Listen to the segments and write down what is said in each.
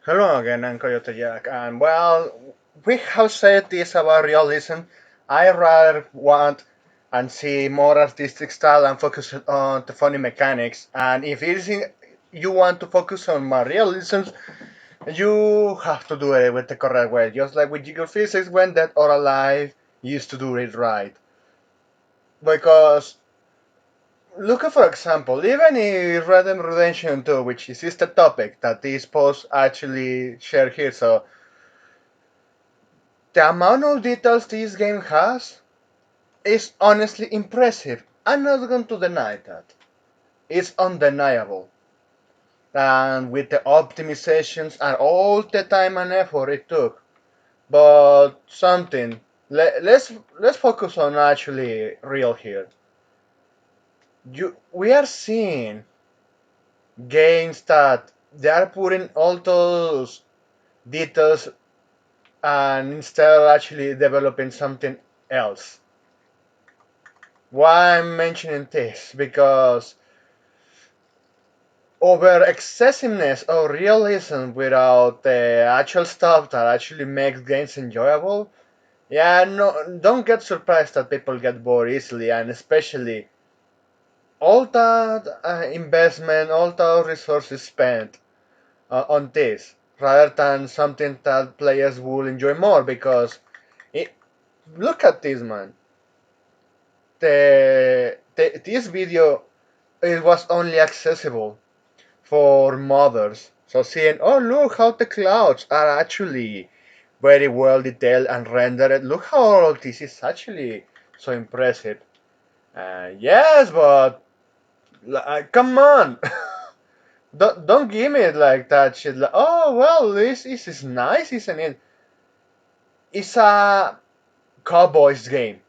Hello again, I'm Coyote Jack, and well, we have said this about realism. I rather want and see more artistic style and focus on the funny mechanics. And if it is you want to focus on more realism, you have to do it with the correct way. Just like with Jiggle Physics, when Dead or Alive used to do it right. Because look at, for example, even in Red Dead Redemption 2, which is the topic that this post actually share here, so the amount of details this game has is honestly impressive. I'm not going to deny that. It's undeniable. And with the optimizations and all the time and effort it took. But something, let's focus on actually real here. We are seeing games that they are putting all those details and instead of actually developing something else. Why I'm mentioning this? Because over excessiveness or realism without the actual stuff that actually makes games enjoyable. Yeah, no, don't get surprised that people get bored easily, and especially all that investment, all those resources spent on this, rather than something that players will enjoy more. Because it, look at this, man. This video it was only accessible for mothers. So seeing, oh look how the clouds are actually very well detailed and rendered. Look how all this is actually so impressive. Yes, but come on, don't give me like that shit. Like, oh well, this is nice, isn't it? It's a cowboys game.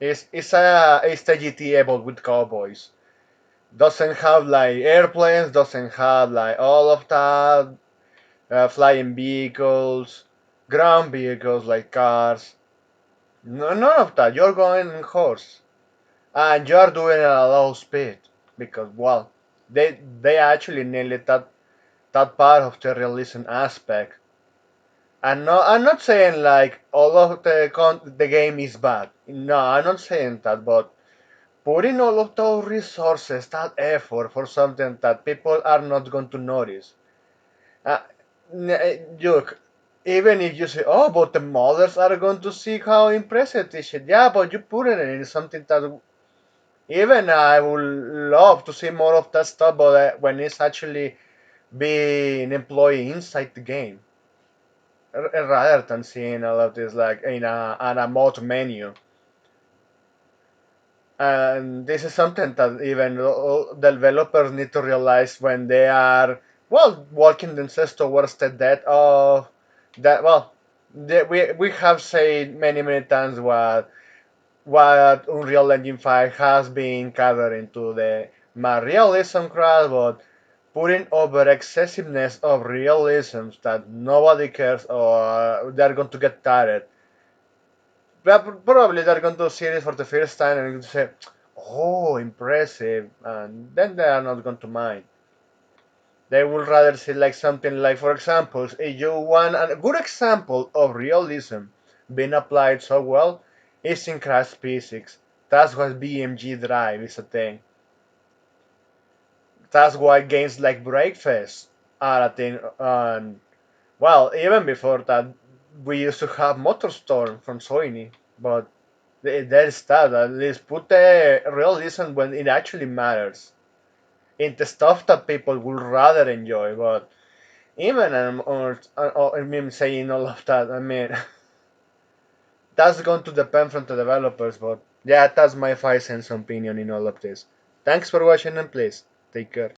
It's a GTA but with cowboys. Doesn't have like airplanes. Doesn't have like all of that flying vehicles, ground vehicles like cars. No, none of that. You're going on horse, and you're doing it at a low speed because well, they actually nailed that part of the realism aspect. And no, I'm not saying like all of the game is bad. No, I'm not saying that, but putting all of those resources, that effort for something that people are not going to notice. Uh, Look, even if you say, oh, but the mothers are going to see how impressive this shit. Yeah, but you put it in something that even I would love to see more of that stuff, but when it's actually being employed inside the game, rather than seeing all of this like in a mod menu. And this is something that even developers need to realize when they are, well, walking themselves towards the death of that. Well, we have said many times what Unreal Engine 5 has been gathering to the my realism crowd, but putting over excessiveness of realisms that nobody cares or they're going to get tired. Probably they're going to see it for the first time and going to say, "Oh, impressive," and then they are not going to mind. They would rather see like something like, for example, if you want a good example of realism being applied so well, is in Crash Physics. That's why BMG Drive is a thing. That's why games like Breakfast are a thing. And well, even before that, we used to have MotorStorm from Sony, but there's that. At least put the realism when it actually matters into stuff that people would rather enjoy. But even I mean, saying all of that, I mean, that's going to depend from the developers. But yeah, that's my 5 cents opinion in all of this. Thanks for watching and please take care.